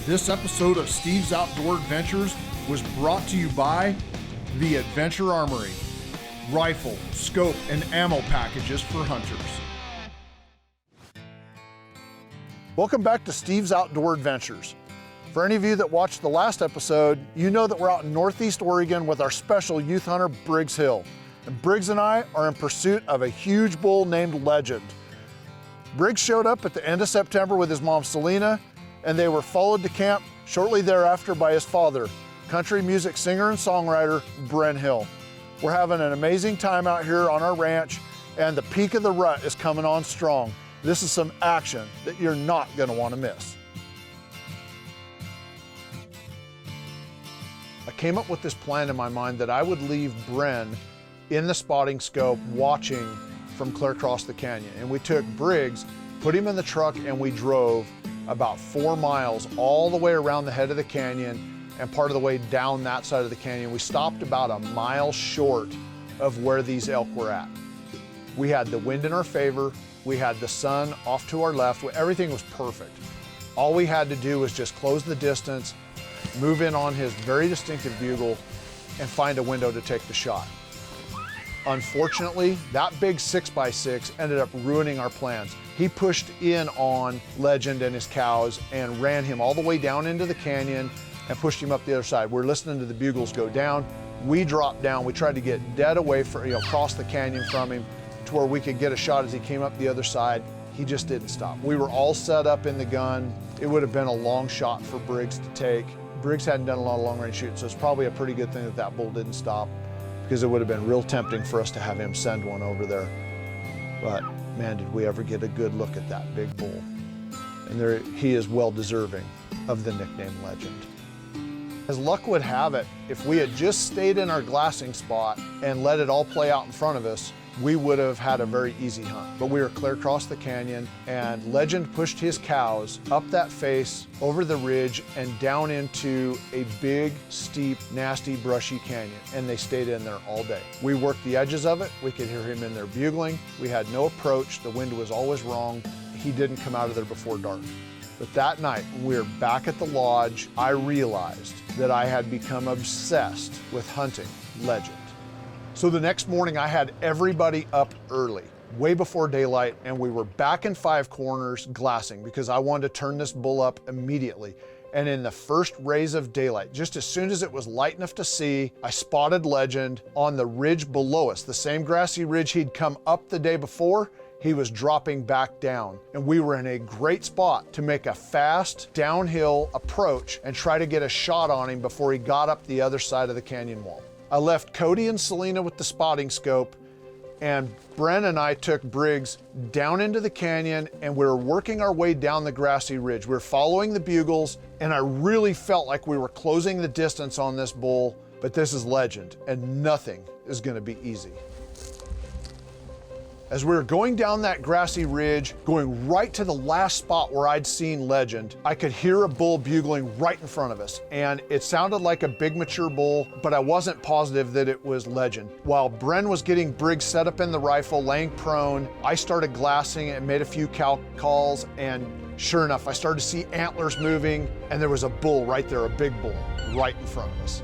This episode of Steve's Outdoor Adventures was brought to you by the Adventure Armory. Rifle, scope, and ammo packages for hunters. Welcome back to Steve's Outdoor Adventures. For any of you that watched the last episode, you know that we're out in Northeast Oregon with our special youth hunter, Briggs Hill. And Briggs and I are in pursuit of a huge bull named Legend. Briggs showed up at the end of September with his mom, Selena, and they were followed to camp shortly thereafter by his father, country music singer and songwriter, Briggs Hill. We're having an amazing time out here on our ranch, and the peak of the rut is coming on strong. This is some action that you're not gonna wanna miss. I came up with this plan in my mind that I would leave Bren in the spotting scope watching from clear across the canyon. And we took Briggs, put him in the truck, and we drove about 4 miles all the way around the head of the canyon and part of the way down that side of the canyon. We stopped about a mile short of where these elk were at. We had the wind in our favor, we had the sun off to our left, everything was perfect. All we had to do was just close the distance, move in on his very distinctive bugle, and find a window to take the shot. Unfortunately, that big 6x6 ended up ruining our plans. He pushed in on Legend and his cows and ran him all the way down into the canyon and pushed him up the other side. We're listening to the bugles go down. We dropped down. We tried to get dead away from, across the canyon from him to where we could get a shot as he came up the other side. He just didn't stop. We were all set up in the gun. It would have been a long shot for Briggs to take. Briggs hadn't done a lot of long range shooting, so it's probably a pretty good thing that that bull didn't stop, because it would have been real tempting for us to have him send one over there. But man, did we ever get a good look at that big bull. And there, he is well deserving of the nickname Legend. As luck would have it, if we had just stayed in our glassing spot and let it all play out in front of us, we would have had a very easy hunt. But we were clear across the canyon, and Legend pushed his cows up that face, over the ridge, and down into a big, steep, nasty, brushy canyon, and they stayed in there all day. We worked the edges of it. We could hear him in there bugling. We had no approach. The wind was always wrong. He didn't come out of there before dark. But that night, when we were back at the lodge, I realized that I had become obsessed with hunting Legend. So the next morning, I had everybody up early, way before daylight, and we were back in Five Corners glassing because I wanted to turn this bull up immediately. And in the first rays of daylight, just as soon as it was light enough to see, I spotted Legend on the ridge below us, the same grassy ridge he'd come up the day before. He was dropping back down, and we were in a great spot to make a fast downhill approach and try to get a shot on him before he got up the other side of the canyon wall. I left Cody and Selena with the spotting scope, and Bren and I took Briggs down into the canyon, and we were working our way down the grassy ridge. We were following the bugles, and I really felt like we were closing the distance on this bull, but this is Legend, and nothing is gonna be easy. As we were going down that grassy ridge, going right to the last spot where I'd seen Legend, I could hear a bull bugling right in front of us. And it sounded like a big mature bull, but I wasn't positive that it was Legend. While Bren was getting Briggs set up in the rifle, laying prone, I started glassing and made a few cow calls, and sure enough, I started to see antlers moving, and there was a bull right there, a big bull, right in front of us.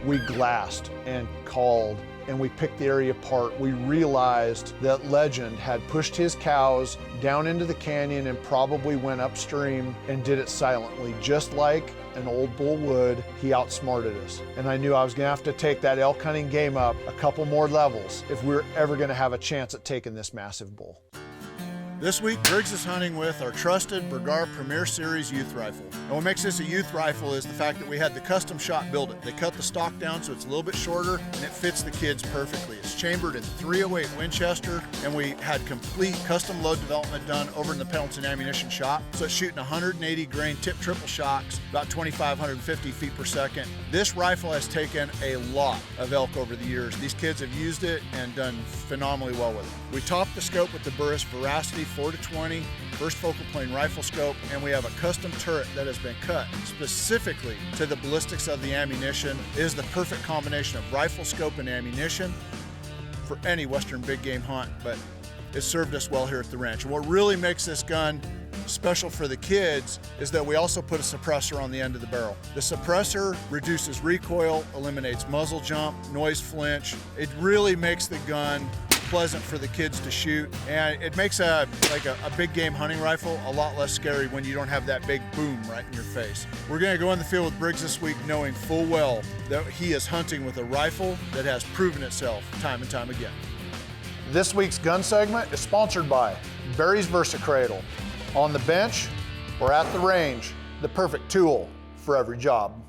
We glassed and called, and we picked the area apart. We realized that Legend had pushed his cows down into the canyon and probably went upstream and did it silently. Just like an old bull would, he outsmarted us. And I knew I was gonna have to take that elk hunting game up a couple more levels if we were ever gonna have a chance at taking this massive bull. This week, Briggs is hunting with our trusted Briggs Premier Series youth rifle. And what makes this a youth rifle is the fact that we had the custom shot build it. They cut the stock down so it's a little bit shorter, and it fits the kids perfectly. It's chambered in .308 Winchester, and we had complete custom load development done over in the Pendleton Ammunition Shop. So it's shooting 180 grain tip triple shocks, about 2,550 feet per second. This rifle has taken a lot of elk over the years. These kids have used it and done phenomenally well with it. We topped the scope with the Burris Veracity 4-20 first focal plane rifle scope, and we have a custom turret that has been cut specifically to the ballistics of the ammunition. It is the perfect combination of rifle scope and ammunition for any Western big game hunt, but it served us well here at the ranch. And what really makes this gun special for the kids is that we also put a suppressor on the end of the barrel. The suppressor reduces recoil, eliminates muzzle jump, noise flinch. It really makes the gun pleasant for the kids to shoot, and it makes a big game hunting rifle a lot less scary when you don't have that big boom right in your face. We're going to go in the field with Briggs this week knowing full well that he is hunting with a rifle that has proven itself time and time again. This week's gun segment is sponsored by Barry's VersaCradle. On the bench or at the range, the perfect tool for every job.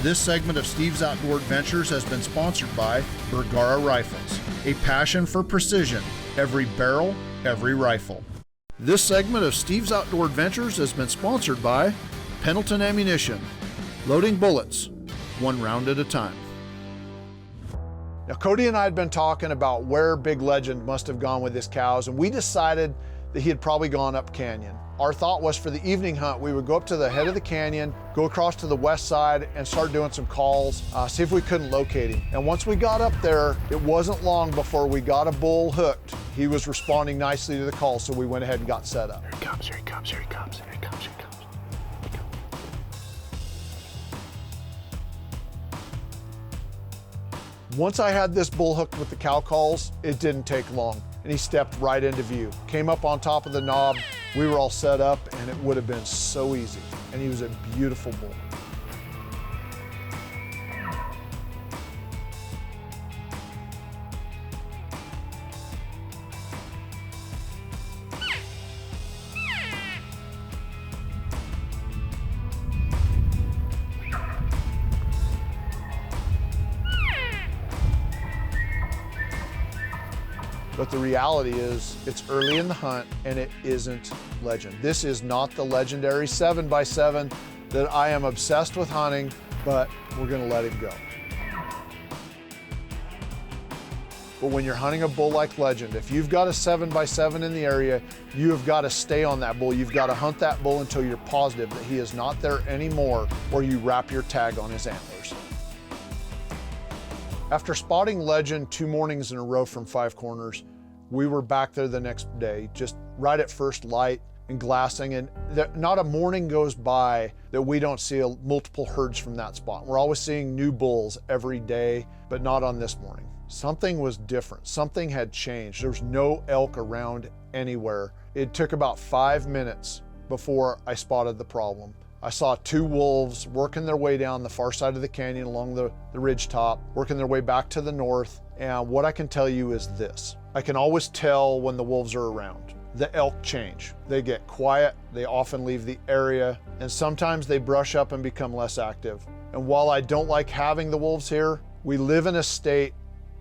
This segment of Steve's Outdoor Adventures has been sponsored by Bergara Rifles, a passion for precision, every barrel, every rifle. This segment of Steve's Outdoor Adventures has been sponsored by Pendleton Ammunition, loading bullets, one round at a time. Now, Cody and I had been talking about where Big Legend must have gone with his cows, and we decided that he had probably gone up canyon. Our thought was for the evening hunt, we would go up to the head of the canyon, go across to the west side and start doing some calls, see if we couldn't locate him. And once we got up there, it wasn't long before we got a bull hooked. He was responding nicely to the call, so we went ahead and got set up. Here he comes, here he comes, here he comes, here he comes, here he comes. Once I had this bull hooked with the cow calls, it didn't take long, and he stepped right into view. Came up on top of the knob, we were all set up, and it would have been so easy. And he was a beautiful bull. But the reality is, it's early in the hunt and it isn't Legend. This is not the legendary 7x7 that I am obsessed with hunting, but we're gonna let him go. But when you're hunting a bull like Legend, if you've got a 7x7 in the area, you have got to stay on that bull. You've got to hunt that bull until you're positive that he is not there anymore, or you wrap your tag on his antlers. After spotting Legend 2 mornings in a row from 5 corners, we were back there the next day, just right at first light and glassing, and not a morning goes by that we don't see multiple herds from that spot. We're always seeing new bulls every day, but not on this morning. Something was different. Something had changed. There was no elk around anywhere. It took about 5 minutes before I spotted the problem. I saw 2 wolves working their way down the far side of the canyon along the ridge top, working their way back to the north. And what I can tell you is this: I can always tell when the wolves are around. The elk change. They get quiet, they often leave the area, and sometimes they brush up and become less active. And while I don't like having the wolves here, we live in a state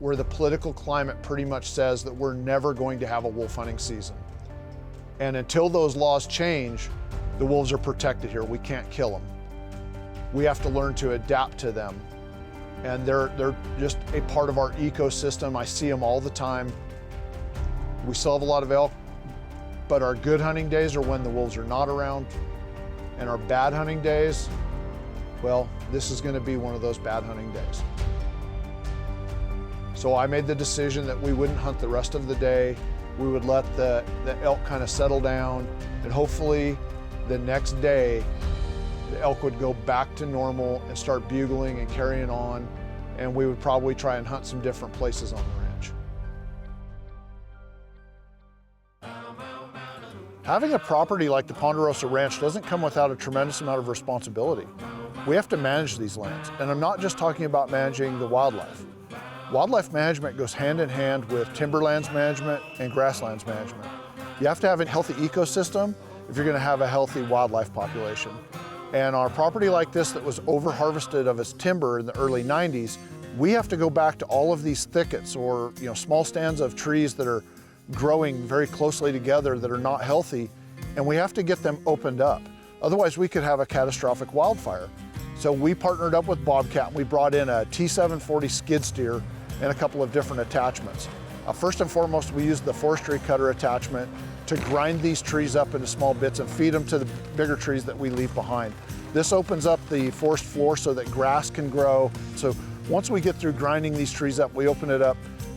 where the political climate pretty much says that we're never going to have a wolf hunting season. And until those laws change, the wolves are protected here. We can't kill them. We have to learn to adapt to them. And they're just a part of our ecosystem. I see them all the time. We still have a lot of elk, but our good hunting days are when the wolves are not around. And our bad hunting days, well, this is gonna be one of those bad hunting days. So I made the decision that we wouldn't hunt the rest of the day. We would let the elk kind of settle down, and hopefully the next day, the elk would go back to normal and start bugling and carrying on, and we would probably try and hunt some different places on the ranch. Having a property like the Ponderosa Ranch doesn't come without a tremendous amount of responsibility. We have to manage these lands, and I'm not just talking about managing the wildlife. Wildlife management goes hand in hand with timberlands management and grasslands management. You have to have a healthy ecosystem if you're going to have a healthy wildlife population. And on a property like this that was over-harvested of its timber in the early 90s, we have to go back to all of these thickets or small stands of trees that are growing very closely together that are not healthy, and we have to get them opened up. Otherwise, we could have a catastrophic wildfire. So we partnered up with Bobcat, and we brought in a T740 skid steer and a couple of different attachments. First and foremost, we used the forestry cutter attachment to grind these trees up into small bits and feed them to the bigger trees that we leave behind. This opens up the forest floor so that grass can grow. So once we get through grinding these trees up, we open it up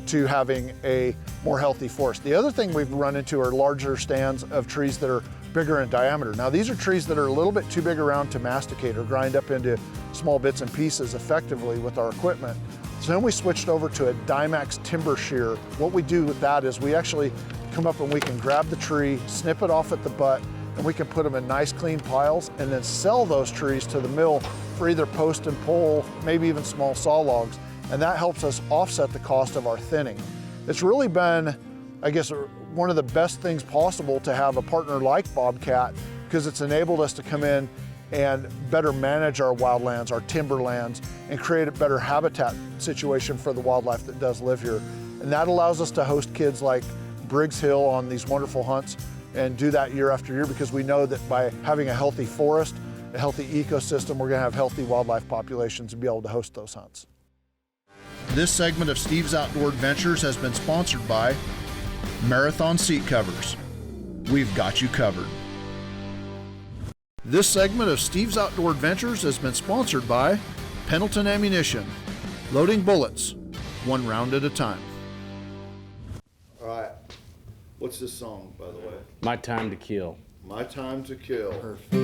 to having a more healthy forest. The other thing we've run into are larger stands of trees that are bigger in diameter. Now these are trees that are a little bit too big around to masticate or grind up into small bits and pieces effectively with our equipment. So then we switched over to a Dymax timber shear. What we do with that is we actually come up and we can grab the tree, snip it off at the butt, and we can put them in nice clean piles and then sell those trees to the mill for either post and pole, maybe even small saw logs. And that helps us offset the cost of our thinning. It's really been, I guess, one of the best things possible to have a partner like Bobcat, because it's enabled us to come in and better manage our wildlands, our timberlands, and create a better habitat situation for the wildlife that does live here. And that allows us to host kids like Briggs Hill on these wonderful hunts and do that year after year, because we know that by having a healthy forest, a healthy ecosystem, we're gonna have healthy wildlife populations and be able to host those hunts. This segment of Steve's Outdoor Adventures has been sponsored by Marathon Seat Covers. We've got you covered. This segment of Steve's Outdoor Adventures has been sponsored by Pendleton Ammunition. Loading bullets, one round at a time. All right. What's this song, by the way? My Time to Kill. My Time to Kill. Perfect.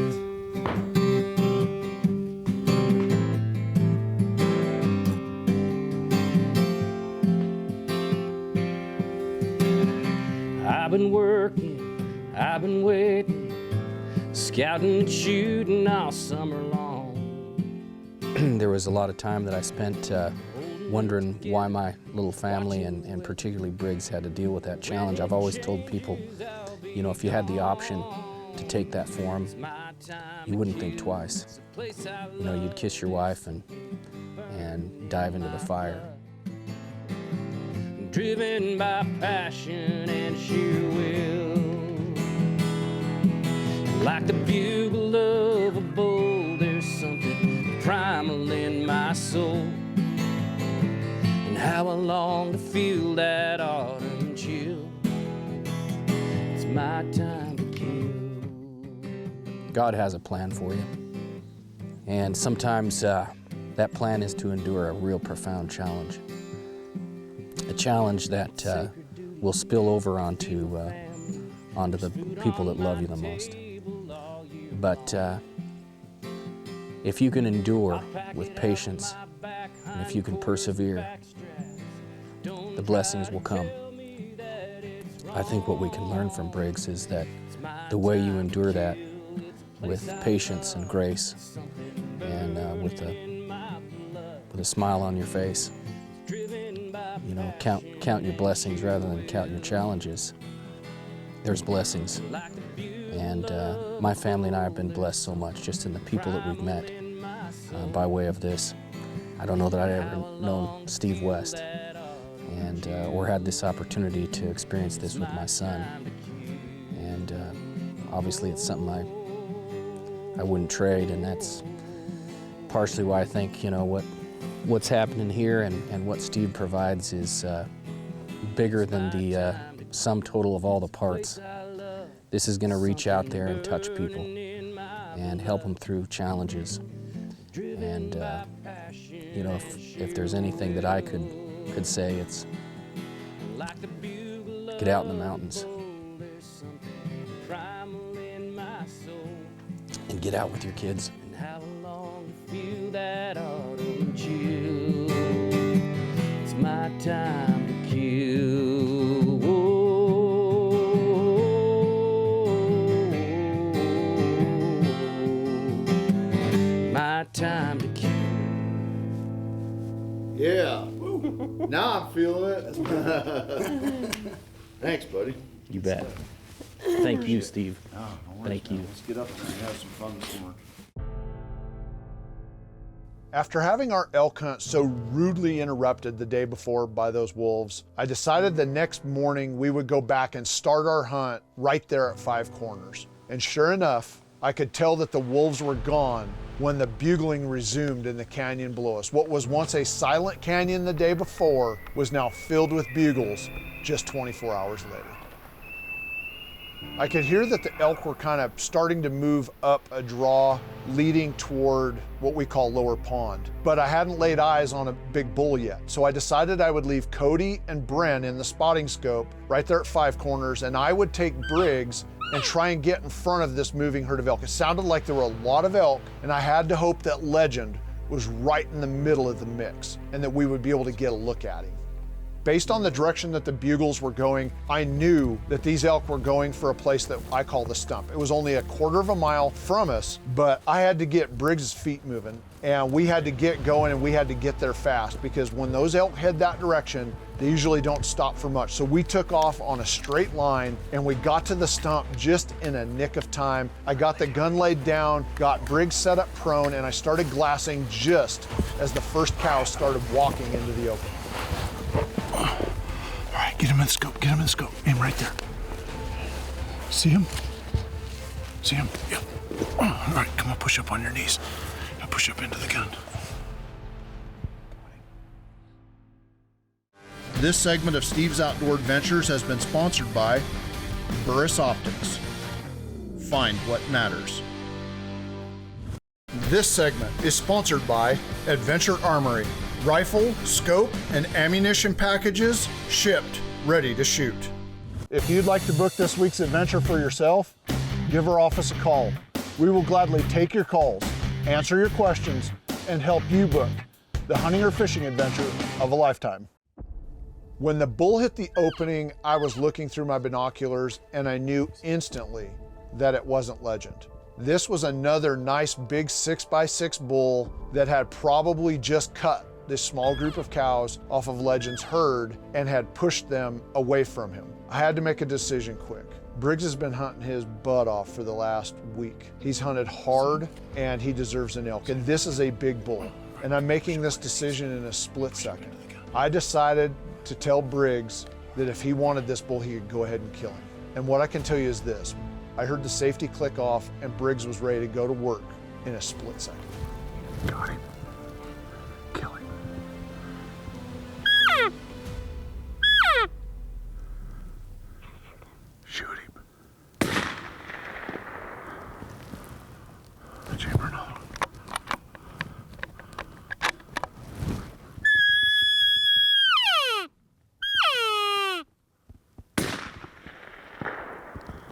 I've been working, I've been waiting, scouting and shooting all summer long. There was a lot of time that I spent wondering why my little family and particularly Briggs had to deal with that challenge. I've always told people, you know, if you had the option to take that for him, you wouldn't think twice. You know, you'd kiss your wife and dive into the fire. Driven by passion and sheer will, like the bugle of a bull, there's something primal in my soul. And how I long to feel that autumn chill. It's my time to kill. God has a plan for you, and sometimes that plan is to endure a real profound challenge. A challenge that will spill over onto the people that love you the most. But if you can endure with patience, and if you can persevere, the blessings will come. I think what we can learn from Briggs is that the way you endure that with patience and grace and with a smile on your face, you know, count your blessings rather than count your challenges. There's blessings. And my family and I have been blessed so much just in the people that we've met by way of this. I don't know that I'd ever known Steve West and or had this opportunity to experience this with my son. And obviously it's something I wouldn't trade, and that's partially why I think, you know, what's happening here and what Steve provides is bigger than the sum total of all the parts. This is going to reach out there and touch people and help them through challenges. And you know, if there's anything that I could say, it's get out in the mountains and get out with your kids. Feel that autumn chill. It's my time to kill. My time to kill. Yeah. Now I'm feeling it. Thanks, buddy. You bet. Thank you, Steve. Oh, no worries, Thank you. Let's get up there and have some fun this morning. After having our elk hunt so rudely interrupted the day before by those wolves, I decided the next morning we would go back and start our hunt right there at Five Corners. And sure enough, I could tell that the wolves were gone when the bugling resumed in the canyon below us. What was once a silent canyon the day before was now filled with bugles just 24 hours later. I could hear that the elk were kind of starting to move up a draw leading toward what we call Lower Pond. But I hadn't laid eyes on a big bull yet. So I decided I would leave Cody and Bren in the spotting scope right there at Five Corners, and I would take Briggs and try and get in front of this moving herd of elk. It sounded like there were a lot of elk, and I had to hope that Legend was right in the middle of the mix and that we would be able to get a look at him. Based on the direction that the bugles were going, I knew that these elk were going for a place that I call the stump. It was only a quarter of a mile from us, but I had to get Briggs' feet moving, and we had to get going, and we had to get there fast, because when those elk head that direction, they usually don't stop for much. So we took off on a straight line, and we got to the stump just in a nick of time. I got the gun laid down, got Briggs set up prone, and I started glassing just as the first cow started walking into the open. All right, get him in the scope, get him in the scope. Aim right there. See him? See him? Yep. All right, come on, push up on your knees. Now push up into the gun. This segment of Steve's Outdoor Adventures has been sponsored by Burris Optics. Find what matters. This segment is sponsored by Adventure Armory. Rifle, scope, and ammunition packages shipped, ready to shoot. If you'd like to book this week's adventure for yourself, give our office a call. We will gladly take your calls, answer your questions, and help you book the hunting or fishing adventure of a lifetime. When the bull hit the opening, I was looking through my binoculars and I knew instantly that it wasn't Legend. This was another nice big 6x6 bull that had probably just cut this small group of cows off of Legend's herd and had pushed them away from him. I had to make a decision quick. Briggs has been hunting his butt off for the last week. He's hunted hard and he deserves an elk, and this is a big bull. And I'm making this decision in a split second. I decided to tell Briggs that if he wanted this bull, he could go ahead and kill him. And what I can tell you is this: I heard the safety click off and Briggs was ready to go to work in a split second. Got him. Kill him. Shoot him. Chamber another one.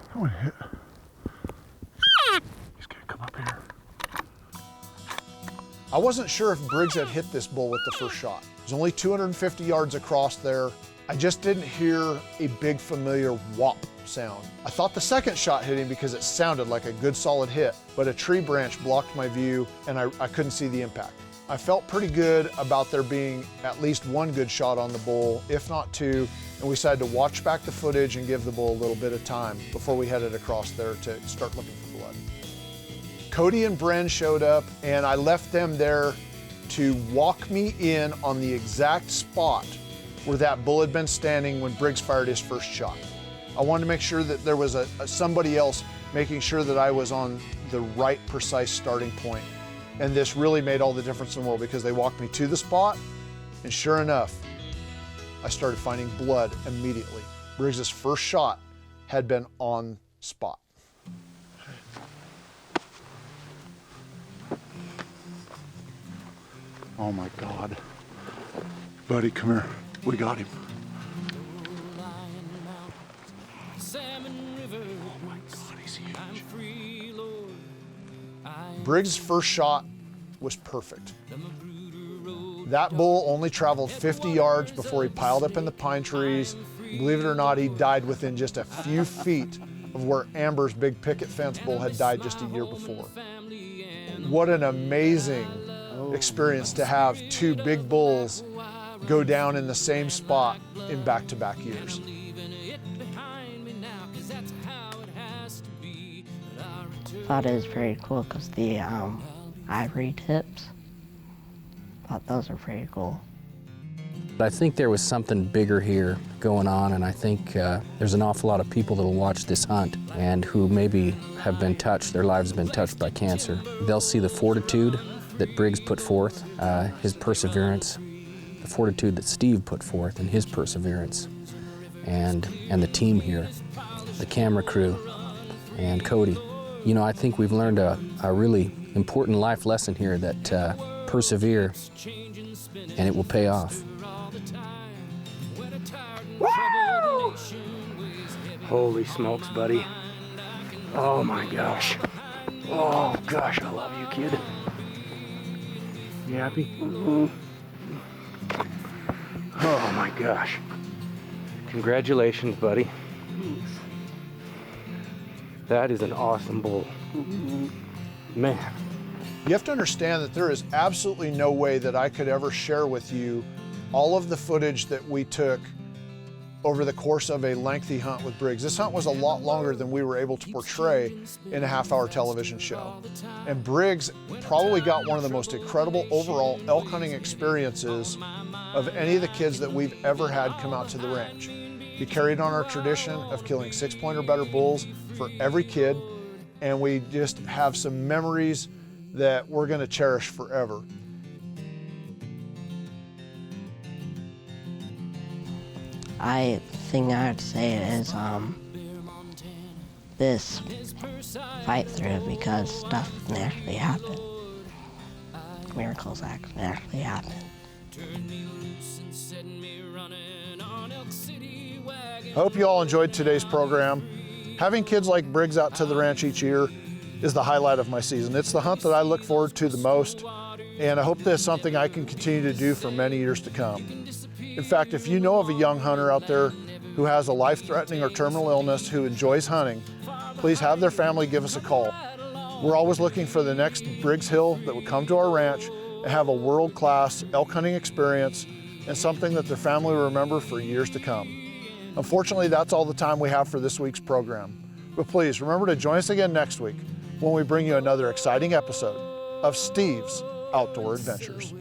That one hit. He's gonna come up here. I wasn't sure if Briggs had hit this bull with the first shot. It was only 250 yards across there. I just didn't hear a big familiar whop sound. I thought the second shot hit him because it sounded like a good solid hit, but a tree branch blocked my view and I couldn't see the impact. I felt pretty good about there being at least one good shot on the bull, if not two, and we decided to watch back the footage and give the bull a little bit of time before we headed across there to start looking for blood. Cody and Bren showed up and I left them there to walk me in on the exact spot where that bull had been standing when Briggs fired his first shot. I wanted to make sure that there was somebody else making sure that I was on the right precise starting point. And this really made all the difference in the world because they walked me to the spot, and sure enough, I started finding blood immediately. Briggs' first shot had been on spot. Oh my God. Buddy, come here. We got him. Oh my God, he's huge. Briggs' first shot was perfect. That bull only traveled 50 yards before he piled up in the pine trees. Believe it or not, he died within just a few feet of where Amber's big picket fence bull had died just a year before. What an amazing experience to have two big bulls go down in the same spot in back-to-back years. Thought it was very cool because the ivory tips, thought those are pretty cool. I think there was something bigger here going on, and I think there's an awful lot of people that'll watch this hunt and who maybe have been touched, their lives have been touched by cancer. They'll see the fortitude that Briggs put forth, his perseverance, the fortitude that Steve put forth and his perseverance, and the team here. the camera crew, and Cody. You know, I think we've learned a really important life lesson here that persevere and it will pay off. Woo! Holy smokes, buddy. Oh my gosh. Oh gosh, I love you, kid. You happy? Mm-hmm. Oh my gosh. Congratulations, buddy. Thanks. That is an awesome bull. Man. You have to understand that there is absolutely no way that I could ever share with you all of the footage that we took over the course of a lengthy hunt with Briggs. This hunt was a lot longer than we were able to portray in a half-hour television show. And Briggs probably got one of the most incredible overall elk hunting experiences of any of the kids that we've ever had come out to the ranch. He carried on our tradition of killing 6-point or better bulls for every kid, and we just have some memories that we're gonna cherish forever. I think I'd say it is this fight through because stuff can actually happen. Miracles actually happen. I hope you all enjoyed today's program. Having kids like Briggs out to the ranch each year is the highlight of my season. It's the hunt that I look forward to the most, and I hope that's something I can continue to do for many years to come. In fact, if you know of a young hunter out there who has a life-threatening or terminal illness who enjoys hunting, please have their family give us a call. We're always looking for the next Briggs Hill that would come to our ranch and have a world-class elk hunting experience and something that their family will remember for years to come. Unfortunately, that's all the time we have for this week's program. But please remember to join us again next week when we bring you another exciting episode of Steve's Outdoor Adventures.